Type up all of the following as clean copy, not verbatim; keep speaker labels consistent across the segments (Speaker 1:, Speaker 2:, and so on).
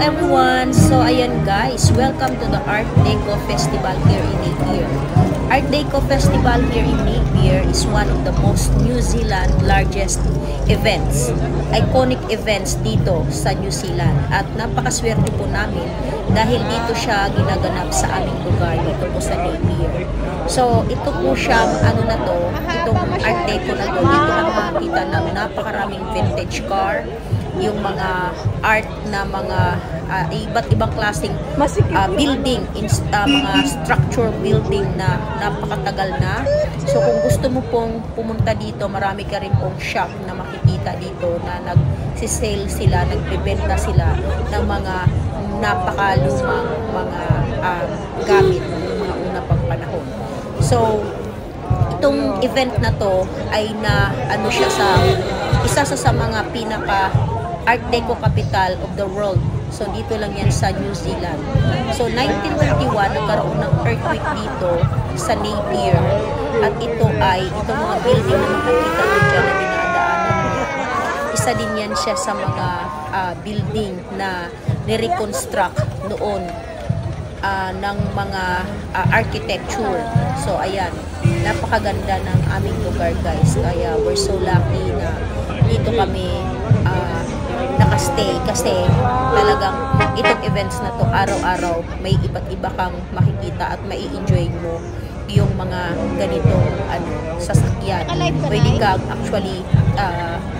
Speaker 1: everyone! So ayan guys, welcome to the Art Deco Festival here in Napier. Art Deco Festival here in Napier is one of the most New Zealand largest events, iconic events dito sa New Zealand. At napakaswerte po namin dahil dito siya ginaganap sa aming lugar dito po sa Napier. So ito po siya, itong Art Deco na to, dito lang makikita ng napakaraming vintage car, yung mga art na mga iba't ibang klaseng building, mga structure building na napakatagal na. So kung gusto mo pong pumunta dito, marami ka rin pong shop na makikita dito na nagsisale sila, nagbebenta sila ng mga napakalumang mga gamit ng mga una pang panahon. So itong event na to ay isa sa mga pinaka Art Deco capital of the world. So dito lang yan sa New Zealand. So 1921 nagkaroon ng earthquake dito sa Napier, at itong mga building na makikita nyo dyan na dinadaanan nyo, isa din yan siya sa mga building na nireconstruct noon ng mga architecture. So ayan, napakaganda ng aming lugar guys, kaya we're so lucky na dito kami nakastay, kasi talagang itong events na to araw-araw may iba't iba kang makikita at mai-enjoy mo yung mga ganitong sasakyan. Pwede kang actually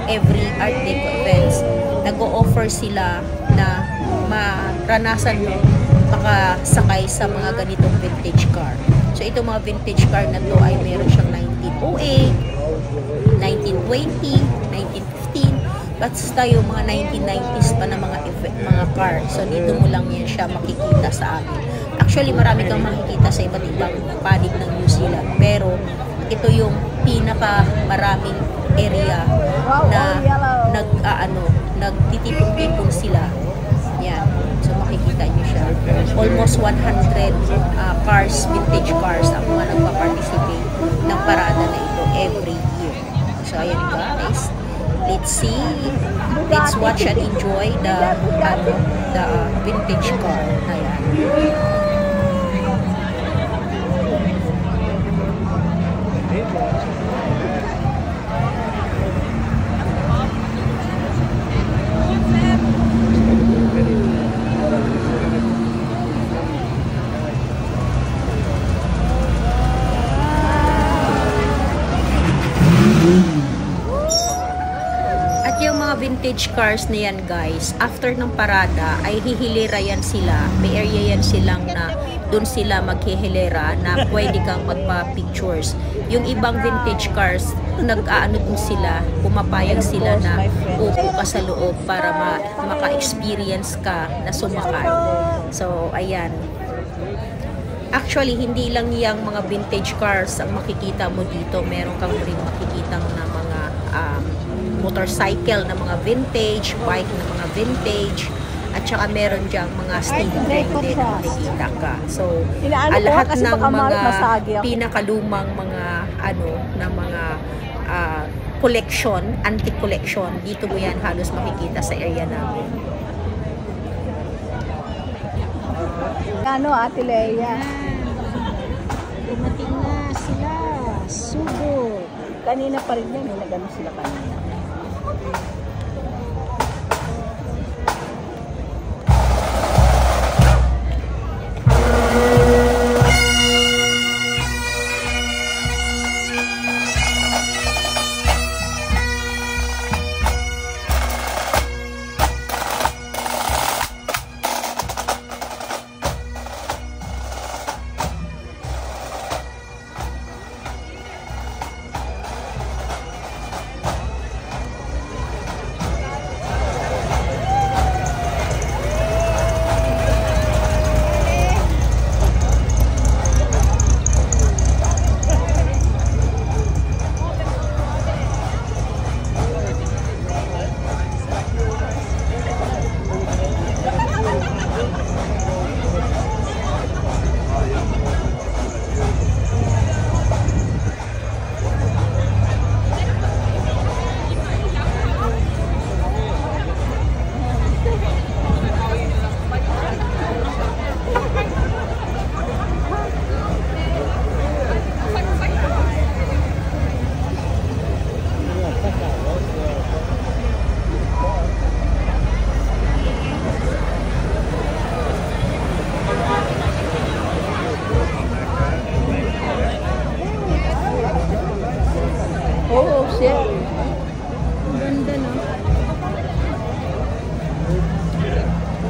Speaker 1: every Art Deco events nag-o-offer sila na maranasan mo makasakay sa mga ganitong vintage car. So itong mga vintage car na to ay meron siyang 1908, 1920, 1915, basta yung mga 1990s pa na mga car. So dito mo lang yan siya makikita sa amin. Actually marami kang makikita sa iba't ibang panig ng New Zealand, pero ito yung pinaka maraming area na nagtitipon-tipon sila. Yan. So makikita nyo siya. Almost 100 cars, vintage cars ang mga nagpa-participate ng parada na ito every year. So ayan guys, let's watch and enjoy the vintage car. Ayan. Vintage cars na yan guys, after ng parada ay hihilera yan sila, may area yan silang na doon sila maghihilera na pwede kang magpa-pictures. Yung ibang vintage cars, dun sila, pumapayag sila na upo ka sa loob para maka-experience ka na sumakay. So ayan, actually hindi lang yung mga vintage cars ang makikita mo dito, meron kang rin makikitang na mga motorcycle na mga vintage, bike na mga vintage, at saka meron dyang mga steel din na makikita ka. So lahat ng mga pinakalumang mga collection, antique collection, dito mo yan halos makikita sa area namin.
Speaker 2: Ate Leia?
Speaker 1: Dumating na sila, Subo.
Speaker 2: Kanina pa rin yan, nagano sila kanina.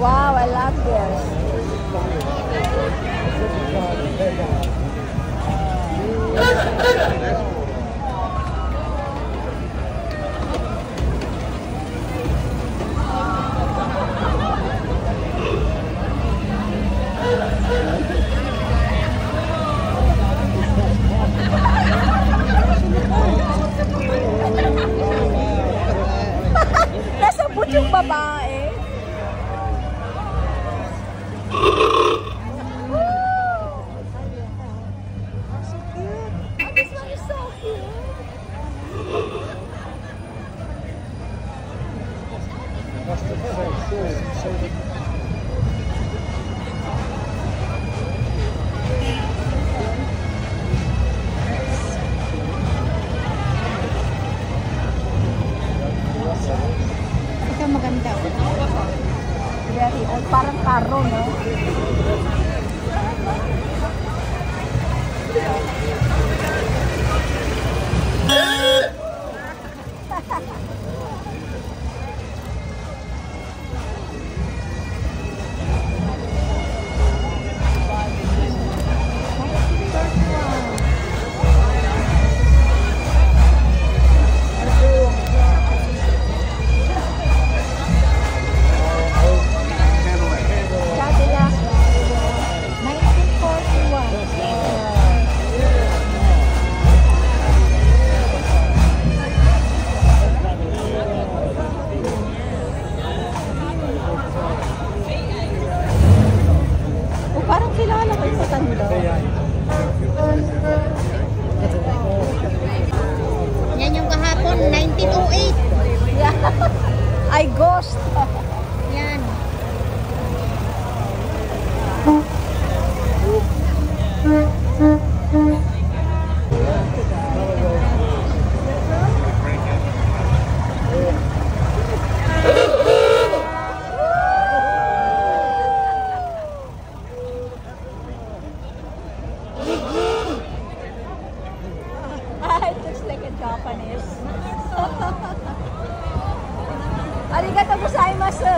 Speaker 2: Wow, I love this. Nasabot yung babae. So cute. Oh, this one is so cute. Ito maganda. Very old. Parang karo, no? Cadillac 1941. Oh, parang kilala ko yung matanda.
Speaker 3: Yan yung kahapon, 1908.
Speaker 2: Yeah. Ay, ghost.
Speaker 3: Yan.
Speaker 2: It looks like a Japanese. Arigato gozaimasu.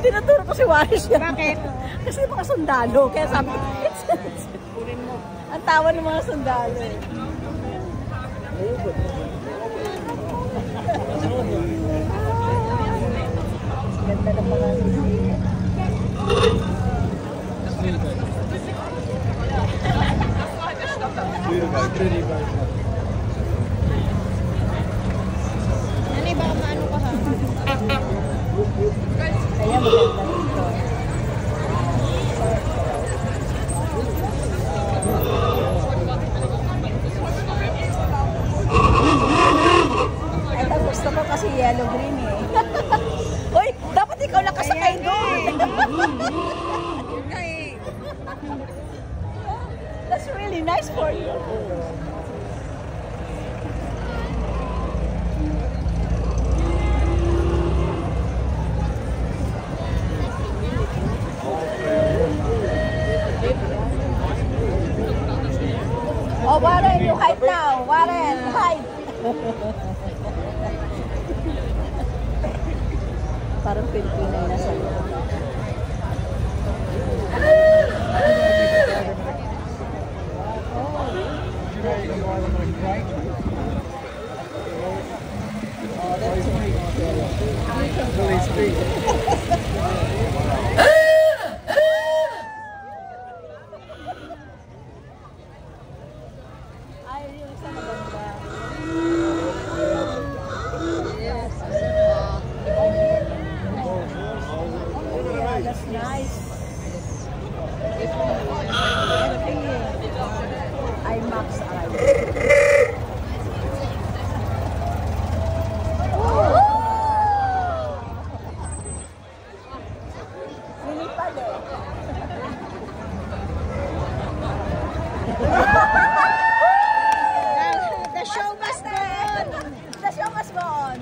Speaker 2: Tinuturo ko si Waris yan.
Speaker 3: Bakit?
Speaker 2: Kasi mga sundalo. Kaya sabi, ang tawa ng mga sundalo. Ganda ng mga
Speaker 3: Nanay, baka maano ka ha?
Speaker 2: kaya maganda dito. Ito gusto ko kasi yellow green eh. Hoy, dapat ikaw nakasakay doon. That's really nice for you. Oh, Warren, you hide now. Warren, hide. Parang Pilipino na sa loob. Ay, yung isa maganda. Yes. Yeah, that's nice. Everything.
Speaker 3: The show must go on.
Speaker 2: The show must go on.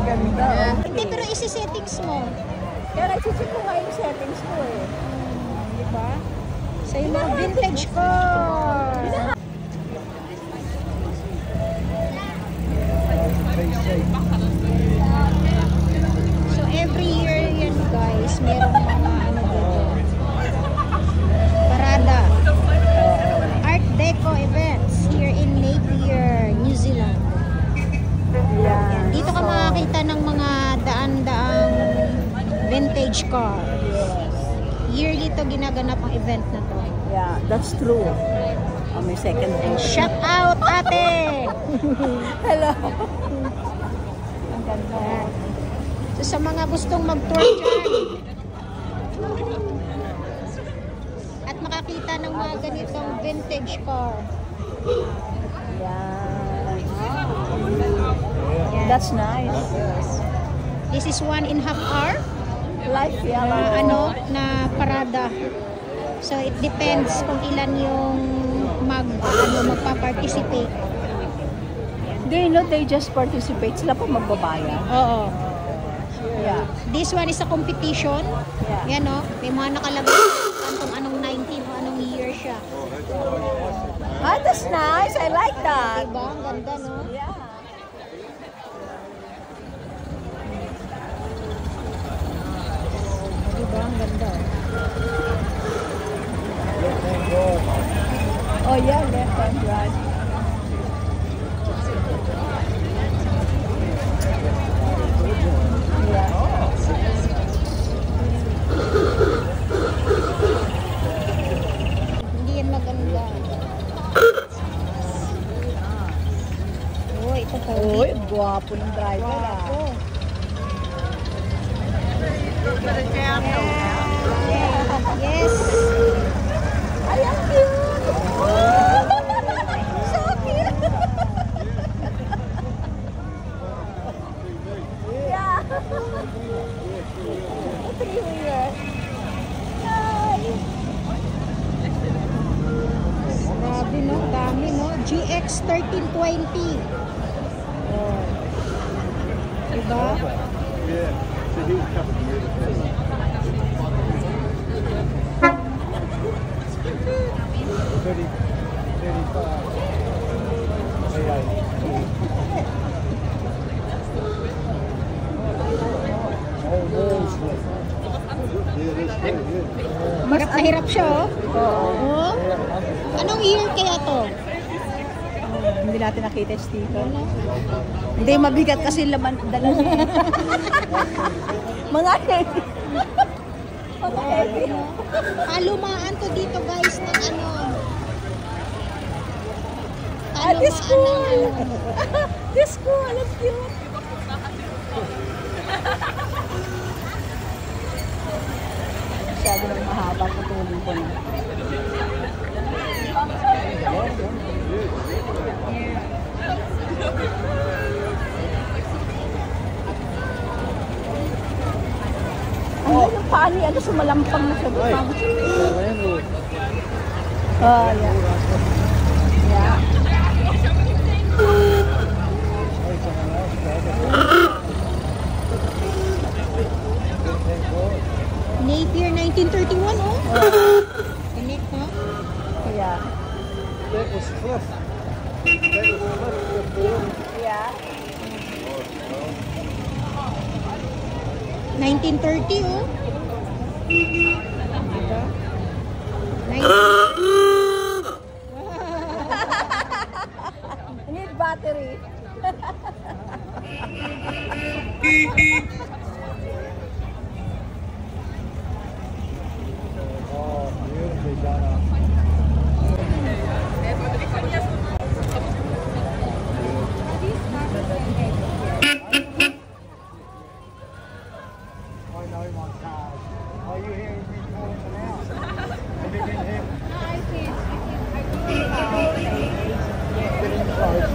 Speaker 2: Ganda.
Speaker 3: Hindi, pero isi-settings mo.
Speaker 2: Kaya nagsisit ko nga yung settings ko eh.
Speaker 3: Di ba? Sa yung mga vintage car. So every year yan guys, merong mga ano dito. Parada. Art Deco events here in Napier, New Zealand.
Speaker 2: Yeah.
Speaker 3: Dito ka makakita ng mga daan-daang vintage car. Yearly to ginaganap ang event na to.
Speaker 2: Yeah, that's true. Oh, may second hand.
Speaker 3: Shout out ate!
Speaker 2: Hello. Ang ganda.
Speaker 3: Ayan. So sa mga gustong mag-tour dyan at makakita ng mga ganitong vintage car.
Speaker 2: Yeah.
Speaker 3: Yan.
Speaker 2: That's nice.
Speaker 3: This is 1.5 hour
Speaker 2: Life, yeah.
Speaker 3: na parada. So it depends kung ilan yung magpa-participate.
Speaker 2: They know they just participate. Sila pa magbabayad.
Speaker 3: Oo.
Speaker 2: Yeah.
Speaker 3: This one is a competition.
Speaker 2: Yeah.
Speaker 3: Yan o. May mga nakalagay kung anong 19 o anong year siya.
Speaker 2: Ah, that's nice. I like that.
Speaker 3: Diba? Ang ganda, no?
Speaker 2: Yeah.
Speaker 3: Diba? Ang ganda.
Speaker 2: Oh yeah, left and right.
Speaker 3: Hindi yan maganda. Oh, ito to.
Speaker 2: Uy, gwapo ng driver ah.
Speaker 3: Wow. Yes.
Speaker 2: Ay, ang cute! So cute! Yeah! Three-wheeler. Ay!
Speaker 3: Grabe, no? Dami, no? GX 1320. Oh. Diba? Hirap na hirap siya, oh. Oh. Anong year kaya to?
Speaker 2: Hindi natin nakita yung sticker. Hindi, mabigat kasi laman dala niya. Mga heavy. Mga heavy.
Speaker 3: Kalumaan to dito, guys, ng ano.
Speaker 2: Ah, this cool!
Speaker 3: Kalumaan ng ano.
Speaker 2: This cool! Ang cute! Masyado nang mahaba, putulin ko na. Ano yung paani? Ano sumalampang na siya doon? Oh, yeah. Yeah.
Speaker 3: Napier 1931, oh. Ganit, no?
Speaker 2: Yeah.
Speaker 4: That was tough. That was tough.
Speaker 2: Yeah.
Speaker 3: 1930, oh. Diba? 19...
Speaker 2: Need battery.
Speaker 4: Oh, beautifully done. I know him on cars. Oh, you hear me calling him out? Have you been him? Get in close.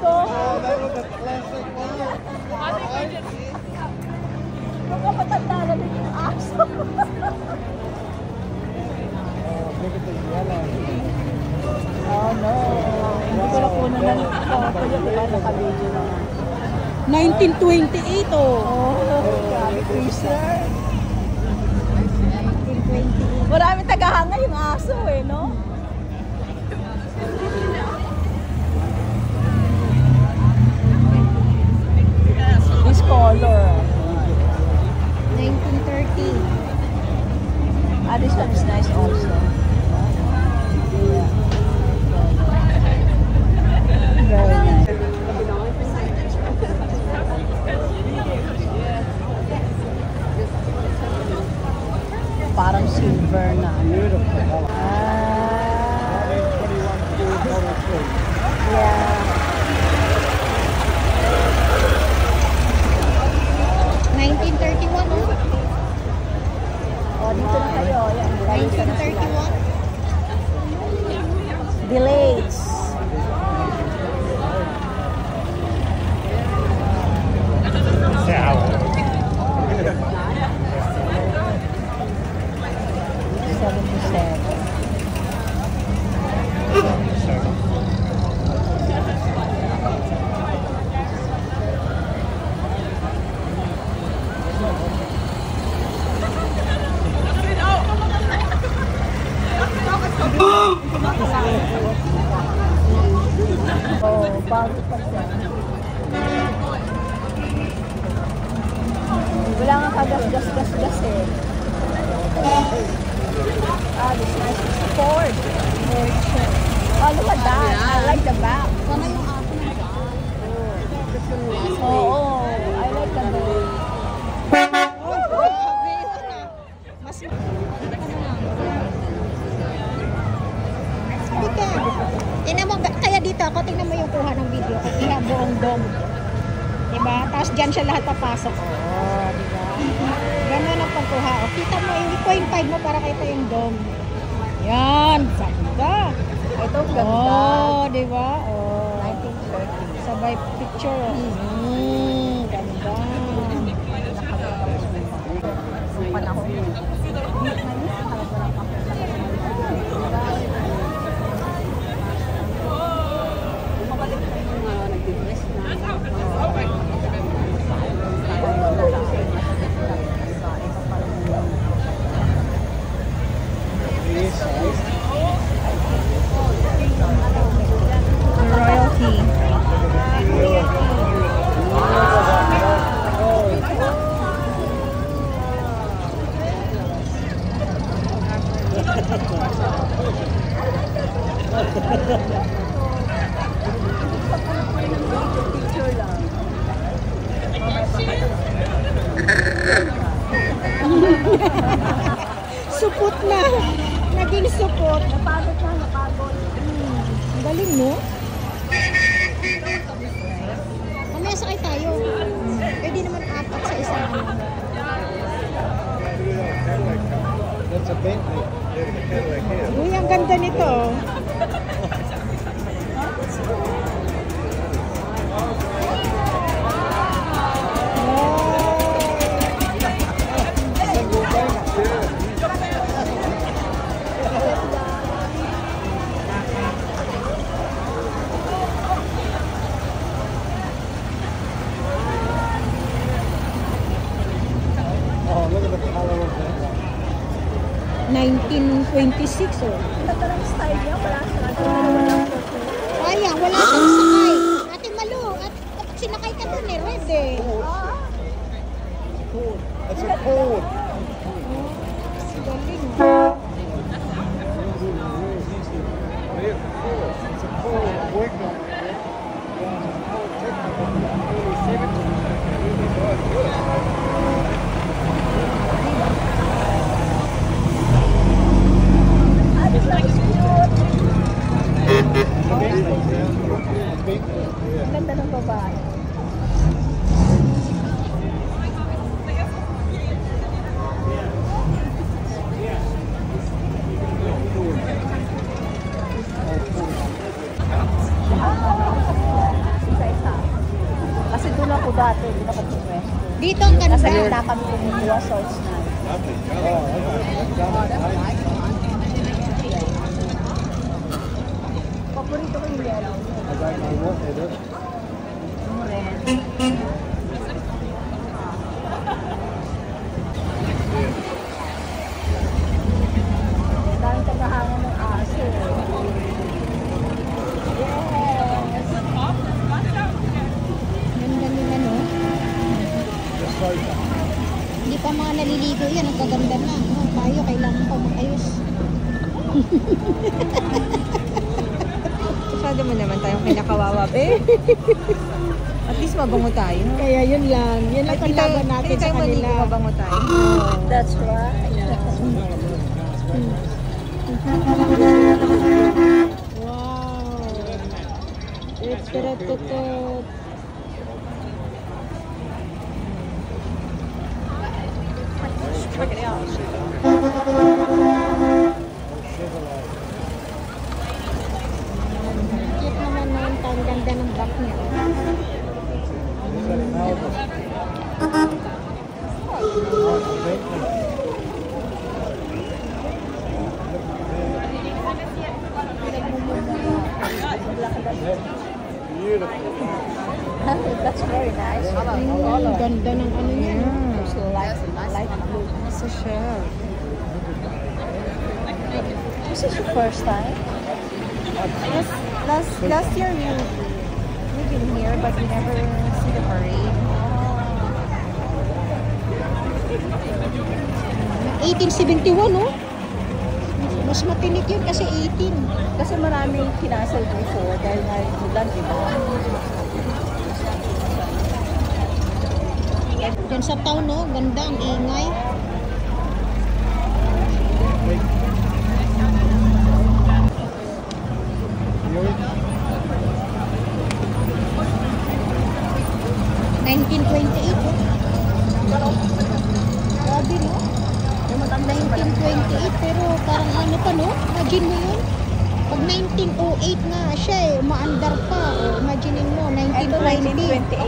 Speaker 2: ko.
Speaker 4: Oh, that was a classic one.
Speaker 2: Magkapatanda na din yung aso.
Speaker 4: Oh, look at the yellow.
Speaker 2: Oh no. Hindi ko na kunan ng photo yun. Diba? Naka-video na. 1928 oh. Oh, grabe freezer.
Speaker 3: 1928.
Speaker 2: Maraming tagahanga yung aso eh, no? This color.
Speaker 3: 1930.
Speaker 2: This one is nice also. Very nice. Parang silver na.
Speaker 4: Beautiful.
Speaker 2: Ah,
Speaker 4: 21 color plate.
Speaker 2: yeah.
Speaker 3: 1931.
Speaker 2: Oh, dito na kayo. Yan, dito na sila.
Speaker 3: 1931.
Speaker 2: Delays.
Speaker 4: Sour.
Speaker 2: 77. Oh, bago pa siya. Wala nga kagas-gas-gas-gas eh. This nice is Ford. Oh, look at that. I like the back.
Speaker 3: Sana yung aso na
Speaker 2: Oh, I like the back.
Speaker 3: Mas Halika. Tingnan mo, kaya dito ako, tingnan mo yung kuha ng video ko. Iha buong dome. Diba? Tapos dyan siya lahat papasok. Oo, diba? Ganun ang pagkuha. O, kita mo, yung i-point 5 mo para kita yung dome. Yan, ganda.
Speaker 2: Ito, ganda.
Speaker 3: Oo, diba? Oo.
Speaker 2: 1930.
Speaker 3: Sabay picture. Ganda.
Speaker 2: Yung panahon yun.
Speaker 3: Royalty. Supot na. Naging supot.
Speaker 2: Napagod na, napagod.
Speaker 3: Ang galing, no? Mamaya sakay tayo. Pwede naman apat sa isang
Speaker 4: That's a Bentley. There's the Cadillac here.
Speaker 3: Uy, ang ganda nito.
Speaker 4: Oh, look at the color of that.
Speaker 3: 1926, oh.
Speaker 2: Ganda ng style niya. Wala siya.
Speaker 3: Sayang, wala siyang sakay. Ate Malu, at kapag sinakay ka dun eh, red eh.
Speaker 4: Ford. That's a Ford.
Speaker 3: Galing.
Speaker 4: It's a Ford. Worked on it. Ford technical. Early 70s. Really good.
Speaker 2: Ang ganda ng babae. dati, hindi na kami pwesto.
Speaker 3: Dito ang ganda.
Speaker 2: Nasa gitna kami kumukuha salts na. Paborito ko yung yellow.
Speaker 4: I don't know what it is.
Speaker 2: Dahil tagahangan ng aso. Yes!
Speaker 3: Ganda nila, no?
Speaker 4: The sofa.
Speaker 3: Hindi pa mga naliligo yan. Ang kaganda na. Oh, tayo, kailangan pa mag-ayos.
Speaker 2: Masyado mo naman tayong kinakawawa, be. At least mabango tayo.
Speaker 3: Kaya yun lang. Yun lang paglaban natin sa kanila.
Speaker 2: Mabango tayo. That's right.
Speaker 3: Wow. Tit-tit-tit-tit.
Speaker 2: Check it out.
Speaker 3: Cute naman na yung ang ganda ng back niya.
Speaker 2: That's very nice.
Speaker 3: Ganda ng ano niya. No?
Speaker 2: So light blue. So sure. This is your first time? Last year we've been here, but we never see the parade.
Speaker 3: 1871, no? Mas matinik yun kasi 18.
Speaker 2: Kasi maraming kinasal before dahil nga yung ulan, di ba?
Speaker 3: Diyan sa town, no? Ganda, ang ingay. Grabe, no? 1928, pero parang ano pa, no? Imagine mo yun. Pag 1908 nga siya eh, umaandar pa. O, imagine mo, 1920.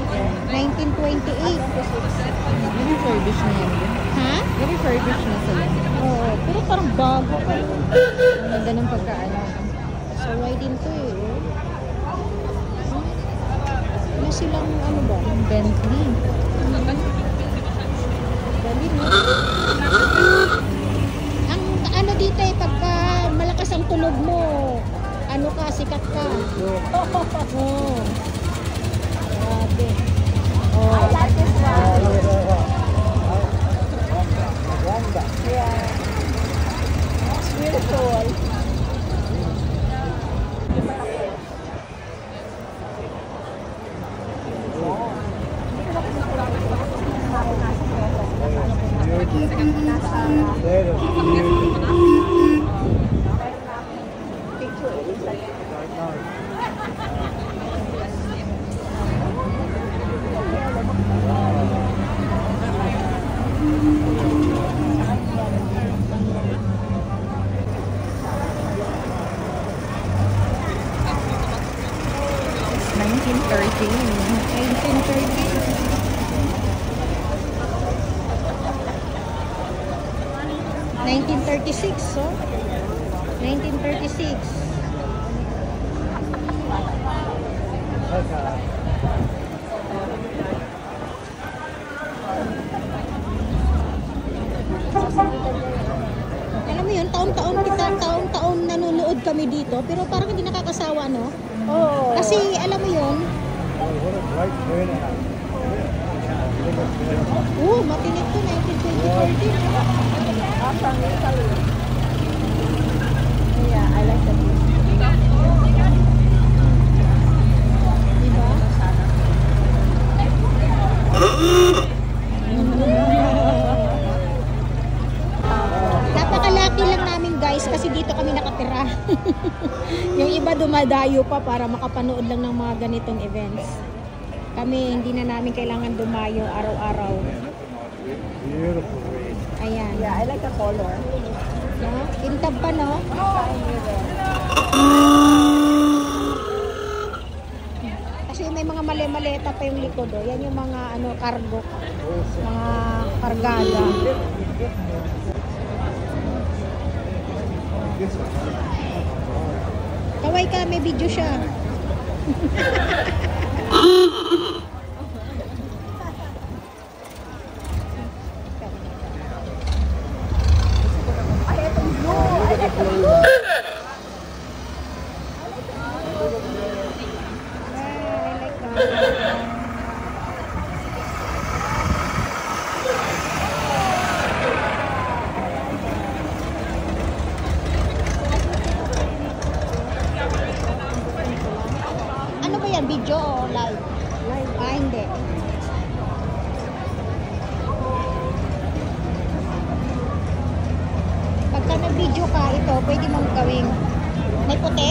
Speaker 3: 1928.
Speaker 2: Refurbish na yan.
Speaker 3: Ha?
Speaker 2: Refurbish na sila.
Speaker 3: Oo, pero parang bago pa.
Speaker 2: Ang ganda ng pagkaano.
Speaker 3: So, why din to eh? Ano silang, ano ba?
Speaker 2: Bentley.
Speaker 3: Galing, no? Ang ano dito eh, pagka malakas ang tunog mo, ano ka, sikat ka. Oh. Grabe. Oh.
Speaker 2: I like this one.
Speaker 4: Yeah.
Speaker 2: It's beautiful.
Speaker 3: So, 1936. Alam mo yun, taon-taon nanonood kami dito, pero parang hindi nakakasawa, no?
Speaker 2: Oh.
Speaker 3: Kasi, alam mo yun, matinik to, 1920.
Speaker 2: From Italy. Yeah, I like the view.
Speaker 3: Diba? Napakalaki lang namin guys kasi dito kami nakatira. Yung iba dumadayo pa para makapanood lang ng mga ganitong events. Kami hindi na namin kailangan dumayo araw-araw.
Speaker 4: Beautiful.
Speaker 3: Ayan.
Speaker 2: Yeah, I like the color.
Speaker 3: No? Kintab pa, no? Kasi may mga mali maleta pa yung likod, oh. Yan yung mga ano, cargo. Mga kargada. Kaway ka, may video siya. I like that. Ano ba yan? Video o live? Live. Ah, hindi. Pagka nag-video ka, ito, pwede mong gawing may puti.